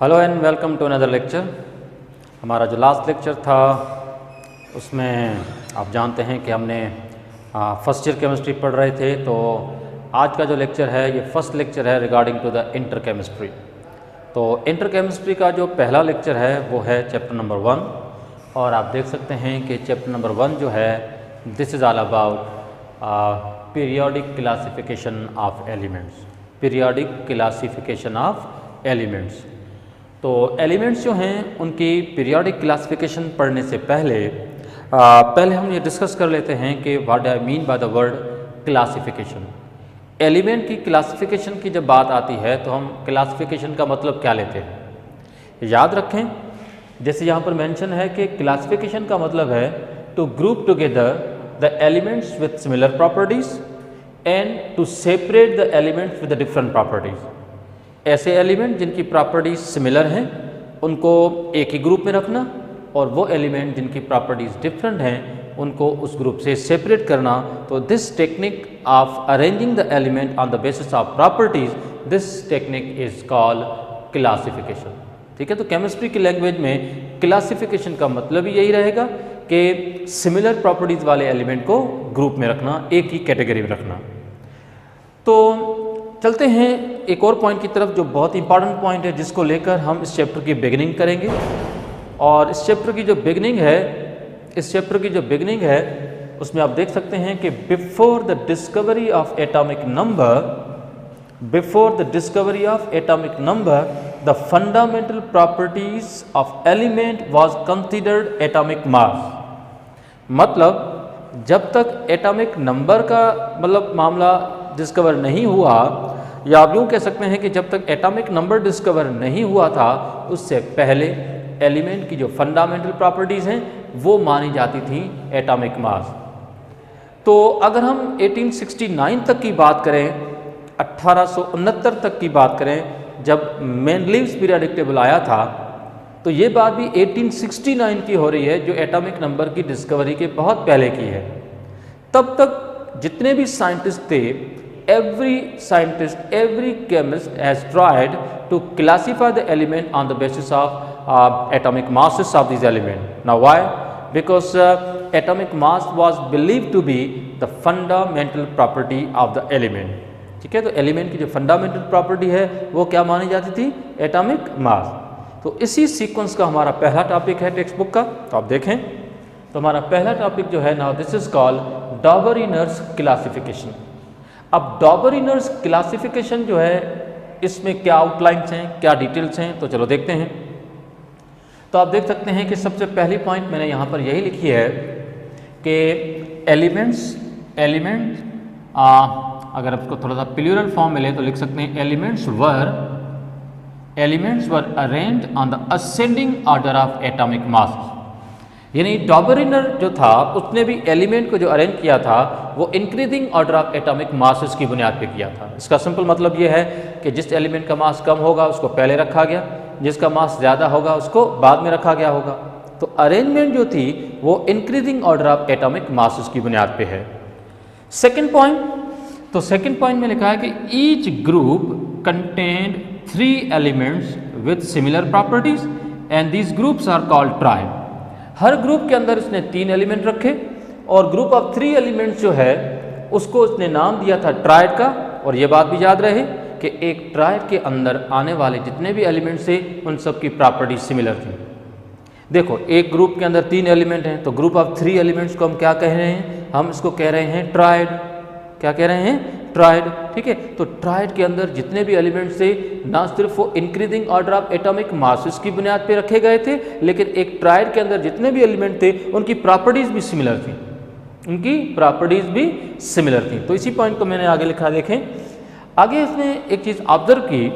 Hello and welcome to another lecture. हमारा जो last lecture था उसमें आप जानते हैं कि हमने फर्स्ट ईयर केमिस्ट्री पढ़ रहे थे। तो आज का जो लेक्चर है ये फर्स्ट लेक्चर है regarding to the inter chemistry. तो इंटर केमिस्ट्री का जो पहला लेक्चर है वो है चैप्टर नंबर 1 और आप देख सकते हैं कि चैप्टर नंबर 1 जो है this is all about periodic classification of elements. Periodic classification of elements. तो एलिमेंट्स जो हैं उनकी पीरियोडिक क्लासिफिकेशन पढ़ने से पहले हम ये डिस्कस कर लेते हैं कि what I mean by the word classification. Element की क्लासिफिकेशन की जब बात आती है तो हम क्लासिफिकेशन का मतलब क्या लेते हैं याद रखें। जैसे यहाँ पर मेंशन है कि क्लासिफिकेशन का मतलब है to group together the elements with similar properties and to separate the elements with the different properties. ऐसे एलिमेंट जिनकी प्रॉपर्टीज सिमिलर हैं उनको एक ही ग्रुप में रखना और वो एलिमेंट जिनकी प्रॉपर्टीज डिफरेंट हैं उनको उस ग्रुप से सेपरेट करना। तो this technique of arranging the element on the basis of properties, this technique is called classification. ठीक है, तो केमिस्ट्री की लैंग्वेज में क्लासिफिकेशन का मतलब ही यही रहेगा कि सिमिलर प्रॉपर्टीज वाले एलिमेंट को ग्रुप में रखना, एक ही कैटेगरी में रखना। तो चलते हैं एक और पॉइंट की तरफ जो बहुत इंपॉर्टेंट पॉइंट है जिसको लेकर हम इस चैप्टर की बिगिनिंग करेंगे। और इस चैप्टर की जो बिगिनिंग है उसमें आप देख सकते हैं कि before the discovery of atomic number the fundamental properties of element was considered atomic mass. मतलब जब तक एटॉमिक नंबर का मामला डिस्कवर नहीं हुआ, या आप यूँ कह सकते हैं कि जब तक एटॉमिक नंबर डिस्कवर नहीं हुआ था उससे पहले एलिमेंट की जो फंडामेंटल प्रॉपर्टीज़ हैं वो मानी जाती थी एटॉमिक मास। तो अगर हम 1869 तक की बात करें, 1869 तक की बात करें जब मेंडलीव्स पीरियोडिक टेबल आया था, तो ये बात भी 1869 की हो रही है जो एटॉमिक नंबर की डिस्कवरी के बहुत पहले की है। तब तक जितने भी साइंटिस्ट थे, every chemist has tried to classify the element on the basis of atomic masses of these elements. Now why? Because atomic mass was believed to be the fundamental property of the element. ठीक है, तो element की जो fundamental property है वो क्या मानी जाती थी? Atomic mass. तो इसी सीक्वेंस का हमारा पहला टॉपिक है टेक्स्ट बुक का। तो आप देखें तो हमारा पहला टॉपिक जो है, now this is called Dobereiner's classification. अब डॉबरिनर्स क्लासिफिकेशन जो है इसमें क्या आउटलाइंस हैं, क्या डिटेल्स हैं, तो चलो देखते हैं। तो आप देख सकते हैं कि सबसे पहली पॉइंट मैंने यहाँ पर यही लिखी है कि एलिमेंट्स अगर आपको थोड़ा सा प्लूरल फॉर्म मिले तो लिख सकते हैं elements were arranged on the ascending order of atomic mass. यानी डॉबरिनर जो था उसने भी एलिमेंट को जो अरेंज किया था वो increasing order of atomic masses की बुनियाद पे किया था। इसका सिंपल मतलब ये है कि जिस एलिमेंट का मास कम होगा उसको पहले रखा गया, जिसका मास ज़्यादा होगा उसको बाद में रखा गया होगा। तो अरेंजमेंट जो थी वो increasing order of atomic masses की बुनियाद पे है। सेकेंड पॉइंट में लिखा है कि each group contained 3 elements with similar properties and these groups are called triad. हर ग्रुप के अंदर इसने 3 एलिमेंट रखे और ग्रुप ऑफ 3 एलिमेंट्स जो है उसको इसने नाम दिया था ट्राइड का। और ये बात भी याद रहे कि एक ट्राइड के अंदर आने वाले जितने भी एलिमेंट्स थे उन सब की प्रॉपर्टी सिमिलर थी। देखो एक ग्रुप के अंदर 3 एलिमेंट हैं तो ग्रुप ऑफ 3 एलिमेंट्स को हम क्या कह रहे हैं? हम इसको कह रहे हैं ट्राइड। क्या कह रहे हैं? ट्राइड। ठीक है, तो ट्राइड के अंदर जितने भी एलिमेंट्स थे ना सिर्फ वो increasing order of atomic masses की बुनियाद पे रखे गए थे, लेकिन एक ट्राइड के अंदर जितने भी एलिमेंट थे उनकी प्रॉपर्टीज भी सिमिलर थी। तो इसी पॉइंट को मैंने आगे लिखा। देखें आगे इसने एक चीज़ ऑब्जर्व की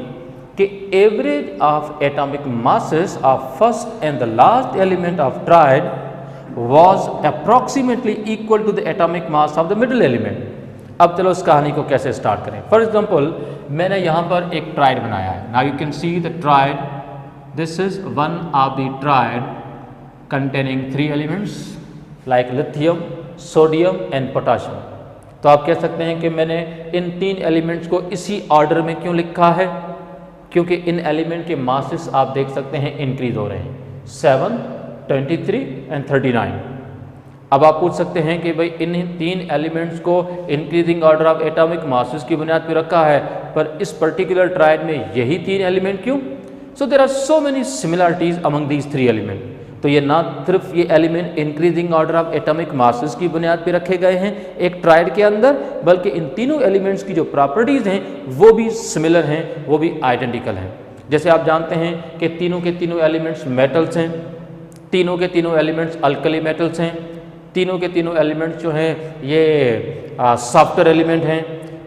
कि average of atomic masses of first and the last element of triad was approximately equal to the atomic mass of the middle element. अब चलो इस कहानी को कैसे स्टार्ट करें। फॉर एग्जाम्पल मैंने यहाँ पर एक ट्राइड बनाया है। Now you can see the tried, this is one of the tried containing 3 elements like lithium, sodium and potassium. तो आप कह सकते हैं कि मैंने इन 3 एलिमेंट्स को इसी ऑर्डर में क्यों लिखा है? क्योंकि इन एलिमेंट के मासेस आप देख सकते हैं इंक्रीज हो रहे हैं 7, 23 एंड 39। अब आप पूछ सकते हैं कि भाई इन 3 एलिमेंट्स को increasing order of atomic masses की बुनियाद पर रखा है, पर इस पर्टिकुलर ट्रायड में यही 3 एलिमेंट क्यों? So there are so many similarities among these 3 element. तो ये ना सिर्फ ये element increasing order of atomic masses की बुनियाद पर रखे गए हैं एक ट्रायड के अंदर, बल्कि इन तीनों एलिमेंट्स की जो प्रॉपर्टीज़ हैं वो भी सिमिलर हैं, वो भी आइडेंटिकल हैं। जैसे आप जानते हैं कि तीनों के तीनों एलिमेंट्स मेटल्स हैं, तीनों के तीनों एलिमेंट्स अल्कली मेटल्स हैं, तीनों के तीनों एलिमेंट्स जो हैं ये सॉफ्टवेयर एलिमेंट हैं,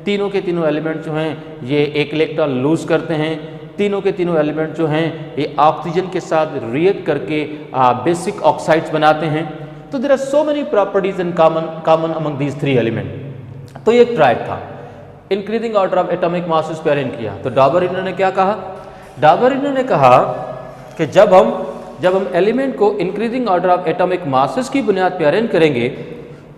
तीनों के तीनों एलिमेंट्स जो हैं ये एक इलेक्ट्रॉन लूज करते हैं, तीनों के तीनों एलिमेंट जो हैं ये ऑक्सीजन के साथ रिएक्ट करके बेसिक ऑक्साइड्स बनाते हैं। तो there are so many properties in common among these 3 element. तो ये एक ट्रायड था, increasing order of atomic masses पे अरेंज किया। तो डाबरिनर ने क्या कहा? डाबरिनर ने कहा कि जब हम एलिमेंट को increasing order of atomic masses की बुनियाद पर अरेंज करेंगे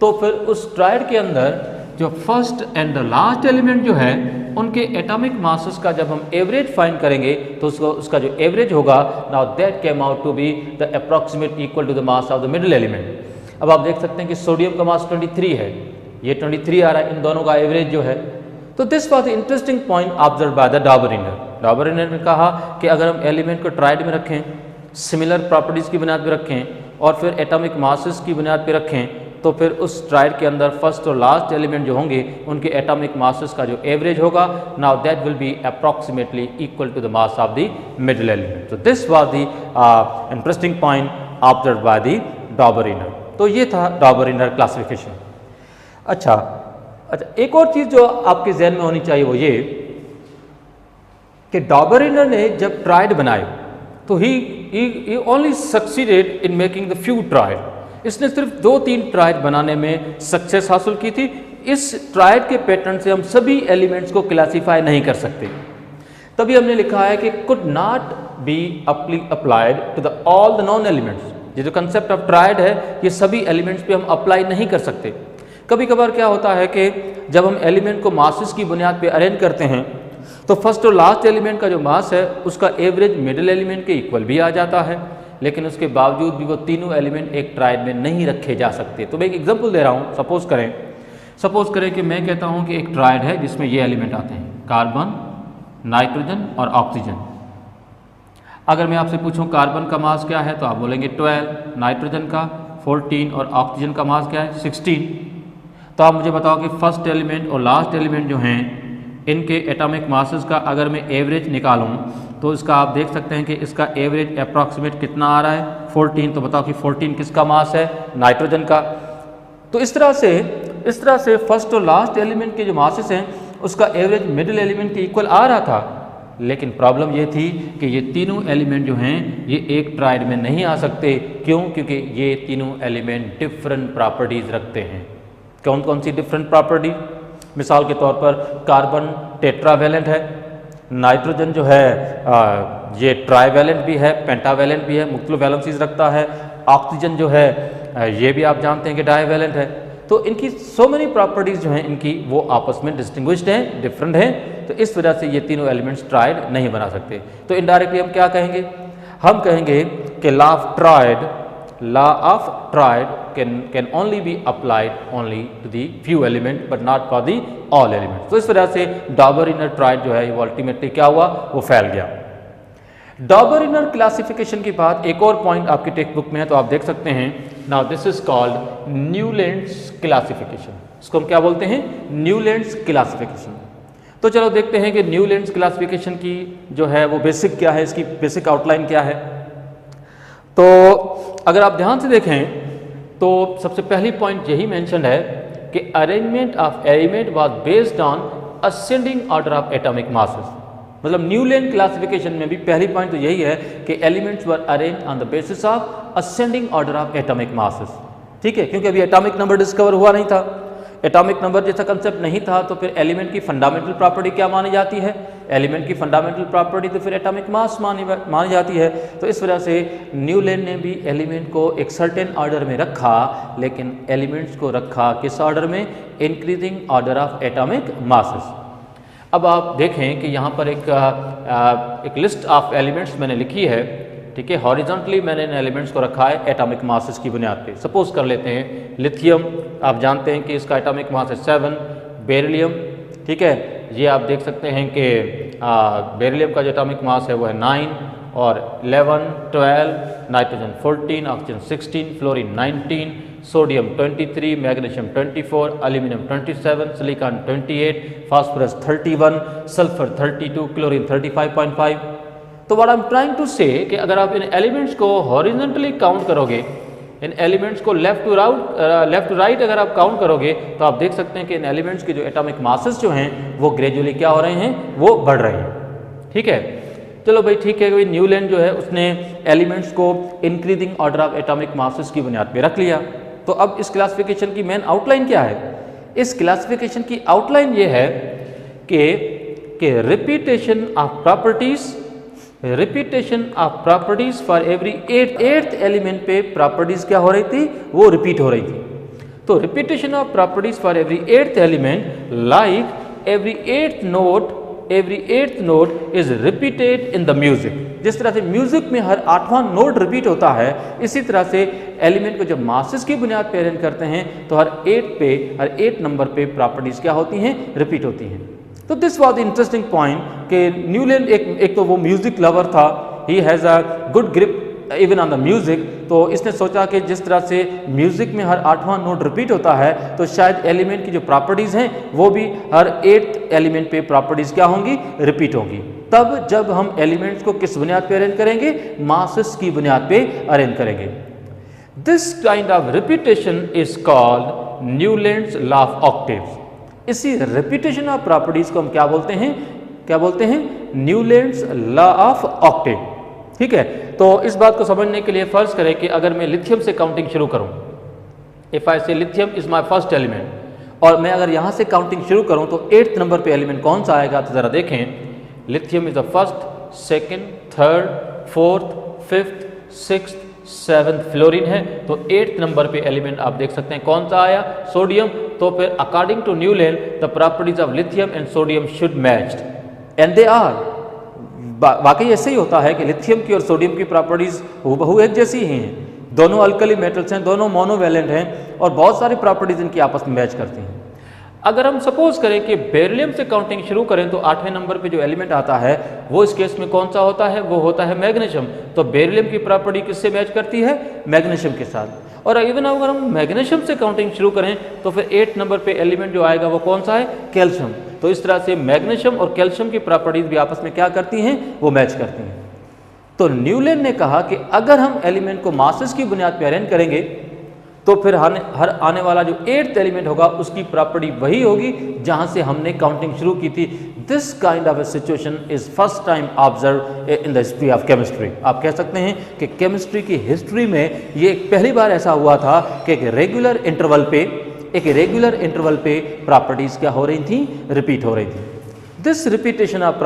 तो फिर उस ट्रायड के अंदर जो first and the last element जो है उनके एटॉमिक मासेस का जब हम एवरेज फाइंड करेंगे तो उसका जो एवरेज होगा, now that came out to be the approximate equal to the mass of the middle element. अब आप देख सकते हैं कि सोडियम का मास 23 है, ये 23 आ रहा है, इन दोनों का एवरेज जो है। तो this was the interesting point observe by the Dobereiner. Dobereiner ने कहा कि अगर हम एलिमेंट को ट्रायड में रखें, सिमिलर प्रॉपर्टीज़ की बुनियाद पर रखें और फिर एटॉमिक मासेस की बुनियाद पर रखें, तो फिर उस ट्रायड के अंदर फर्स्ट और लास्ट एलिमेंट जो होंगे उनके एटॉमिक मासेस का जो एवरेज होगा, now that will be approximately equal to the mass of the middle element. So this was the interesting point observed by the Dobereiner. तो ये था डाबरिनर क्लासिफिकेशन। अच्छा, एक और चीज़ जो आपके जहन में होनी चाहिए वो ये कि डाबरिनर ने जब ट्रायड बनाए तो he only succeeded in making the few triad. इसने सिर्फ 2-3 ट्रायड बनाने में सक्सेस हासिल की थी। इस ट्रायड के पैटर्न से हम सभी एलिमेंट्स को क्लासीफाई नहीं कर सकते। तभी हमने लिखा है कि could not be applied to the all the known elements. ये जो कंसेप्ट ऑफ ट्रायड है ये सभी एलिमेंट्स पे हम अप्लाई नहीं कर सकते। कभी कभार क्या होता है कि जब हम एलिमेंट को मासेस की बुनियाद पे अरेंज करते हैं तो फर्स्ट और लास्ट एलिमेंट का जो मास है उसका एवरेज मिडिल एलिमेंट के इक्वल भी आ जाता है, लेकिन उसके बावजूद भी वो तीनों एलिमेंट एक ट्रायड में नहीं रखे जा सकते। तो मैं एक एग्जांपल दे रहा हूँ। सपोज करें कि मैं कहता हूँ कि एक ट्रायड है जिसमें ये एलिमेंट आते हैं, कार्बन, नाइट्रोजन और ऑक्सीजन। अगर मैं आपसे पूछूं कार्बन का मास क्या है तो आप बोलेंगे 12, नाइट्रोजन का 14 और ऑक्सीजन का मास क्या है 16। तो आप मुझे बताओ कि फर्स्ट एलिमेंट और लास्ट एलिमेंट जो हैं इनके एटॉमिक मासेस का अगर मैं एवरेज निकालूं तो इसका आप देख सकते हैं कि इसका एवरेज अप्रॉक्सीमेट कितना आ रहा है 14। तो बताओ कि 14 किसका मास है? नाइट्रोजन का। तो इस तरह से फर्स्ट और लास्ट एलिमेंट के जो मासेस हैं उसका एवरेज मिडिल एलिमेंट के इक्वल आ रहा था, लेकिन प्रॉब्लम ये थी कि ये तीनों एलिमेंट जो हैं ये एक ट्रायड में नहीं आ सकते। क्यों? क्योंकि ये तीनों एलिमेंट डिफरेंट प्रॉपर्टीज़ रखते हैं। कौन कौन सी डिफरेंट प्रॉपर्टी? मिसाल के तौर पर कार्बन टेट्रावैलेंट है, नाइट्रोजन जो है ये ट्राईवैलेंट भी है, पेंटावैलेंट भी है, मुख्तलिफ वैलेंसीज रखता है। ऑक्सीजन जो है ये भी आप जानते हैं कि डाईवैलेंट है। तो इनकी सो मेनी प्रॉपर्टीज़ जो हैं इनकी वो आपस में डिस्टिंग्विश्ड हैं, डिफरेंट हैं। तो इस वजह से ये तीनों एलिमेंट्स ट्रायड नहीं बना सकते। तो इनडायरेक्टली हम क्या कहेंगे? हम कहेंगे कि law of triad can only be applied only to the few element but not for the all elements. तो इस वजह से डाबरिनर ट्रायड जो है वो अल्टीमेटली क्या हुआ? वो फैल गया। डाबरिनर क्लासिफिकेशन के बाद एक और पॉइंट आपकी टेक्स्ट बुक में है, तो आप देख सकते हैं। Now this is called Newlands classification. इसको हम क्या बोलते हैं? Newlands classification. तो चलो देखते हैं कि न्यूलैंड्स क्लासिफिकेशन की जो है वो बेसिक क्या है, इसकी बेसिक आउटलाइन क्या है। तो अगर आप ध्यान से देखें तो सबसे पहली पॉइंट यही मेंशन है कि arrangement of element was based on ascending order of atomic masses. मतलब न्यूलैंड क्लासिफिकेशन में भी पहली पॉइंट तो यही है कि elements were arrange on the basis of ascending order of atomic masses. ठीक है, क्योंकि अभी एटॉमिक नंबर डिस्कवर हुआ नहीं था, एटॉमिक नंबर जैसा कंसेप्ट नहीं था, तो फिर एलिमेंट की फंडामेंटल प्रॉपर्टी क्या मानी जाती है? एलिमेंट की फंडामेंटल प्रॉपर्टी तो फिर एटॉमिक मास मानी जाती है। तो इस वजह से न्यूलैंड ने भी एलिमेंट को एक सर्टेन ऑर्डर में रखा, लेकिन एलिमेंट्स को रखा किस ऑर्डर में? Increasing order of atomic masses. अब आप देखें कि यहाँ पर एक लिस्ट ऑफ एलिमेंट्स मैंने लिखी है, ठीक है। हॉरिजॉन्टली मैंने इन एलिमेंट्स को रखा है एटॉमिक मासेस की बुनियाद पे। सपोज कर लेते हैं लिथियम, आप जानते हैं कि इसका एटॉमिक मास है 7, बेरिलियम, ठीक है, ये आप देख सकते हैं कि बेरिलियम का जो एटॉमिक मास है वो है 9 और 11, 12, nitrogen 14, oxygen 16, fluorine 19, sodium 23, magnesium 24, aluminium 27, silicon 28, phosphorus 31, sulphur 32, chlorine 35.5। तो what I am trying to say कि अगर आप इन एलिमेंट्स को हॉरिजॉन्टली काउंट करोगे, इन एलिमेंट्स को लेफ्ट टू राइट अगर आप काउंट करोगे तो आप देख सकते हैं कि इन एलिमेंट्स के जो एटॉमिक मासेस जो हैं वो ग्रेजुअली क्या हो रहे हैं, वो बढ़ रहे हैं, ठीक है। चलो भाई ठीक है, भाई न्यूलैंड जो है उसने एलिमेंट्स को increasing order of atomic masses की बुनियाद पे रख लिया। तो अब इस क्लासिफिकेशन की मेन आउटलाइन क्या है? इस क्लासिफिकेशन की आउटलाइन ये है कि repetition of properties for every eighth element पे प्रॉपर्टीज क्या हो रही थी, वो रिपीट हो रही थी। तो repetition of properties for every eighth element like every eighth note is repeated in the music. जिस तरह से म्यूजिक में हर 8वां नोट रिपीट होता है, इसी तरह से एलिमेंट को जब मासेस की बुनियाद पे अरेंज करते हैं तो हर 8 नंबर पे प्रॉपर्टीज क्या होती हैं, रिपीट होती हैं। तो दिस वॉज इंटरेस्टिंग पॉइंट कि न्यूलैंड एक तो वो म्यूजिक लवर था, he has a good grip even on the music. तो इसने सोचा कि जिस तरह से म्यूजिक में हर 8वां नोट रिपीट होता है तो शायद एलिमेंट की जो प्रॉपर्टीज़ हैं वो भी हर 8th एलिमेंट पे प्रॉपर्टीज़ क्या होंगी, रिपीट होंगी। तब जब हम एलिमेंट्स को किस बुनियाद पे अरेंज करेंगे, मासेस की बुनियाद पे अरेंज करेंगे। This kind of repetition is called Newlands law of octaves. इसी रिपीटेशन ऑफ प्रॉपर्टीज को हम क्या बोलते हैं, न्यूलैंड्स लॉ ऑफ ऑक्टेव, ठीक है। तो इस बात को समझने के लिए फर्ज करें कि अगर मैं लिथियम से काउंटिंग शुरू करूं, इफ आई से lithium is my first element, और मैं अगर यहां से काउंटिंग शुरू करूं तो 8th नंबर पे एलिमेंट कौन सा आएगा, तो जरा देखें, lithium is the first, second, third, fourth, fifth, sixth, 7th fluorine है। तो 8th नंबर पे एलिमेंट आप देख सकते हैं कौन सा आया, सोडियम। तो फिर according to Newland the properties of lithium and sodium should matched and they are. वाकई ऐसे ही होता है कि लिथियम की और सोडियम की प्रॉपर्टीज हूबहू एक जैसी ही हैं, दोनों अल्कली मेटल्स हैं, दोनों मोनोवैलेंट हैं और बहुत सारी प्रॉपर्टीज इनकी आपस में मैच करती हैं। अगर हम सपोज करें कि बेरिलियम से काउंटिंग शुरू करें तो 8वें नंबर पे जो एलिमेंट आता है वो इस केस में कौन सा होता है, वो होता है मैग्नीशियम। तो बेरिलियम की प्रॉपर्टी किससे मैच करती है, मैग्नीशियम के साथ। और इवन अगर हम मैग्नीशियम से काउंटिंग शुरू करें तो फिर 8th नंबर पे एलिमेंट जो आएगा वो कौन सा है, कैल्शियम। तो इस तरह से मैग्नीशियम और कैल्शियम की प्रॉपर्टीज भी आपस में क्या करती हैं, वो मैच करती हैं। तो न्यूलैंड ने कहा कि अगर हम एलिमेंट को मासेस की बुनियाद पर अरेंज करेंगे तो फिर हर आने वाला जो 8th एलिमेंट होगा उसकी प्रॉपर्टी वही होगी जहां से हमने काउंटिंग शुरू की थी। This kind of A situation is first time observe in the history of chemistry. आप कह सकते हैं कि केमिस्ट्री की हिस्ट्री में ये पहली बार ऐसा हुआ था कि एक रेगुलर इंटरवल पे प्रॉपर्टीज क्या हो रही थी, रिपीट हो रही थी। दिस रिपीटेशन ऑफ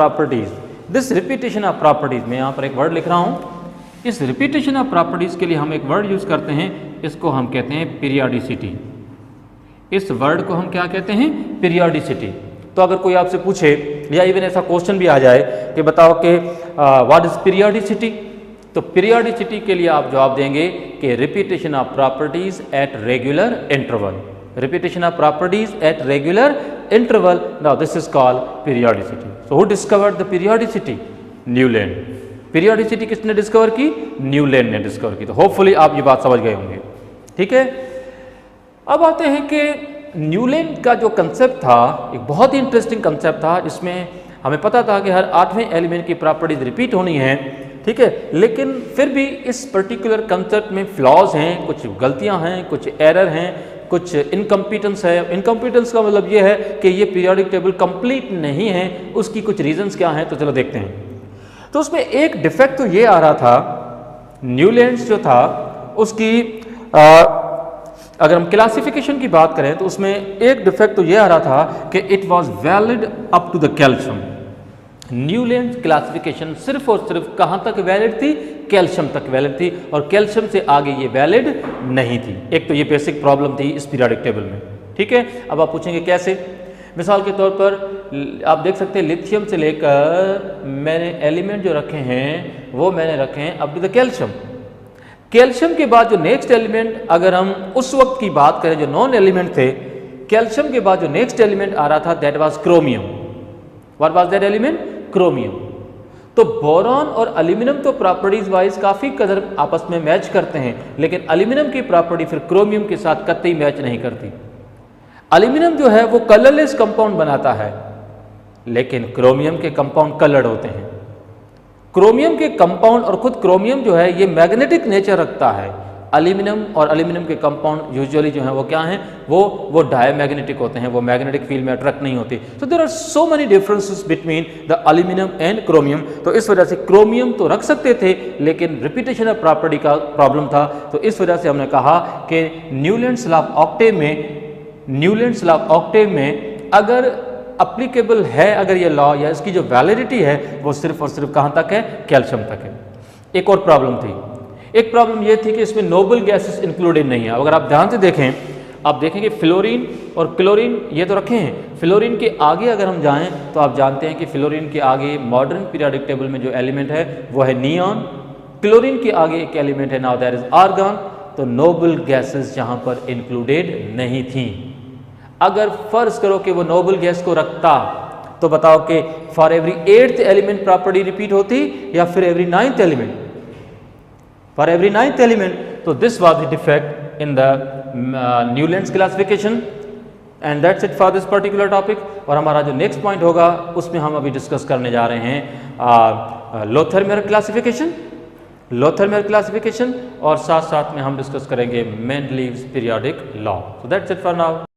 प्रॉपर्टीज मैं यहाँ पर एक वर्ड लिख रहा हूँ। इस रिपीटेशन ऑफ प्रॉपर्टीज के लिए हम एक वर्ड यूज करते हैं, इसको हम कहते हैं पीरियोडिसिटी। इस वर्ड को हम क्या कहते हैं, पीरियोडिसिटी। तो अगर कोई आपसे पूछे या इवन ऐसा क्वेश्चन भी आ जाए कि बताओ कि व्हाट इज पीरियोडिसिटी, तो पीरियोडिसिटी के लिए आप जवाब देंगे कि repetition of properties at regular interval. Repetition of properties at regular interval, now this is called periodicity. So who discovered the periodicity, Newland. Periodicity किसने डिस्कवर की, न्यूलैंड ने डिस्कवर की। तो होपफुली आप ये बात समझ गए होंगे, ठीक है। अब आते हैं कि न्यूलैंड का जो कंसेप्ट था एक बहुत ही इंटरेस्टिंग कंसेप्ट था, जिसमें हमें पता था कि हर 8वें एलिमेंट की प्रॉपर्टीज रिपीट होनी है, ठीक है। लेकिन फिर भी इस पर्टिकुलर कंसेप्ट में फ्लॉज हैं, कुछ गलतियां हैं, कुछ एरर हैं, कुछ इनकम्पिटेंस है। इनकम्पिटेंस का मतलब ये है कि ये पीरियोडिक टेबल कंप्लीट नहीं है। उसकी कुछ रीजंस क्या हैं, तो चलो देखते हैं। तो उसमें एक डिफेक्ट तो ये आ रहा था, न्यूलैंड्स जो था उसकी अगर हम क्लासिफिकेशन की बात करें तो उसमें एक डिफेक्ट तो ये आ रहा था कि it was valid up to the calcium. Newlands classification सिर्फ और सिर्फ कहाँ तक वैलिड थी, कैल्शियम तक वैलिड थी, और कैल्शियम से आगे ये वैलिड नहीं थी। एक तो ये बेसिक प्रॉब्लम थी इस पीरियोडिक टेबल में, ठीक है। अब आप पूछेंगे कैसे, मिसाल के तौर पर आप देख सकते हैं लिथियम से लेकर मैंने एलिमेंट जो रखे हैं वो मैंने रखे हैं up to the calcium. Calcium के बाद जो नेक्स्ट एलिमेंट, अगर हम उस वक्त की बात करें जो नॉन एलिमेंट थे, कैल्शियम के बाद जो नेक्स्ट एलिमेंट आ रहा था that was chromium. What was that element? Chromium. तो बोरॉन और एल्यूमिनियम तो प्रॉपर्टीज वाइज काफी कदर आपस में मैच करते हैं, लेकिन एल्यूमिनियम की प्रॉपर्टी फिर क्रोमियम के साथ कतई मैच नहीं करती। एल्यूमिनियम जो है वो कलरलेस कंपाउंड बनाता है, लेकिन क्रोमियम के कंपाउंड कलर्ड होते हैं। क्रोमियम के कंपाउंड और खुद क्रोमियम जो है ये मैग्नेटिक नेचर रखता है। एल्यूमिनियम और एल्यूमिनियम के कंपाउंड यूजुअली जो है वो क्या हैं, वो डायमैग्नेटिक होते हैं, वो मैग्नेटिक फील्ड में अट्रैक्ट नहीं होते। तो there are so many differences between the aluminium and chromium. तो इस वजह से क्रोमियम तो रख सकते थे, लेकिन रिपीटेशन ऑफ प्रॉपर्टी का प्रॉब्लम था। तो इस वजह से हमने कहा कि न्यूलैंड्स लॉ ऑफ ऑक्टेव में अगर अप्लीकेबल है, अगर ये लॉ या इसकी जो वैलिडिटी है वो सिर्फ और सिर्फ कहाँ तक है? कैल्शियम तक है। एक और प्रॉब्लम थी, एक प्रॉब्लम ये थी कि इसमें नोबल गैसेस इंक्लूडेड नहीं है। अगर आप ध्यान से देखें, आप देखेंगे फ्लोरीन और क्लोरीन ये तो रखे हैं। फ्लोरीन के आगे अगर हम जाएं तो आप जानते हैं कि फ्लोरीन के आगे मॉडर्न पीरियोडिक टेबल में जो एलिमेंट है वो है नियॉन। क्लोरीन के आगे एक एलिमेंट है, नाउ दैट इज आर्गन। तो नोबल गैसेस जहां पर इंक्लूडेड नहीं थी। अगर फर्ज करो कि वो नोबल गैस को रखता तो बताओ कि for every 8th element property repeat होती या फिर every 9th element? For every 9th element. तो this was the defect in the Newlands classification and that's it for this particular topic. और हमारा जो नेक्स्ट पॉइंट होगा उसमें हम अभी डिस्कस करने जा रहे हैं लोथरमेयर क्लासिफिकेशन और साथ साथ में हम डिस्कस करेंगे Mendeleev's periodic law. So that's it for now.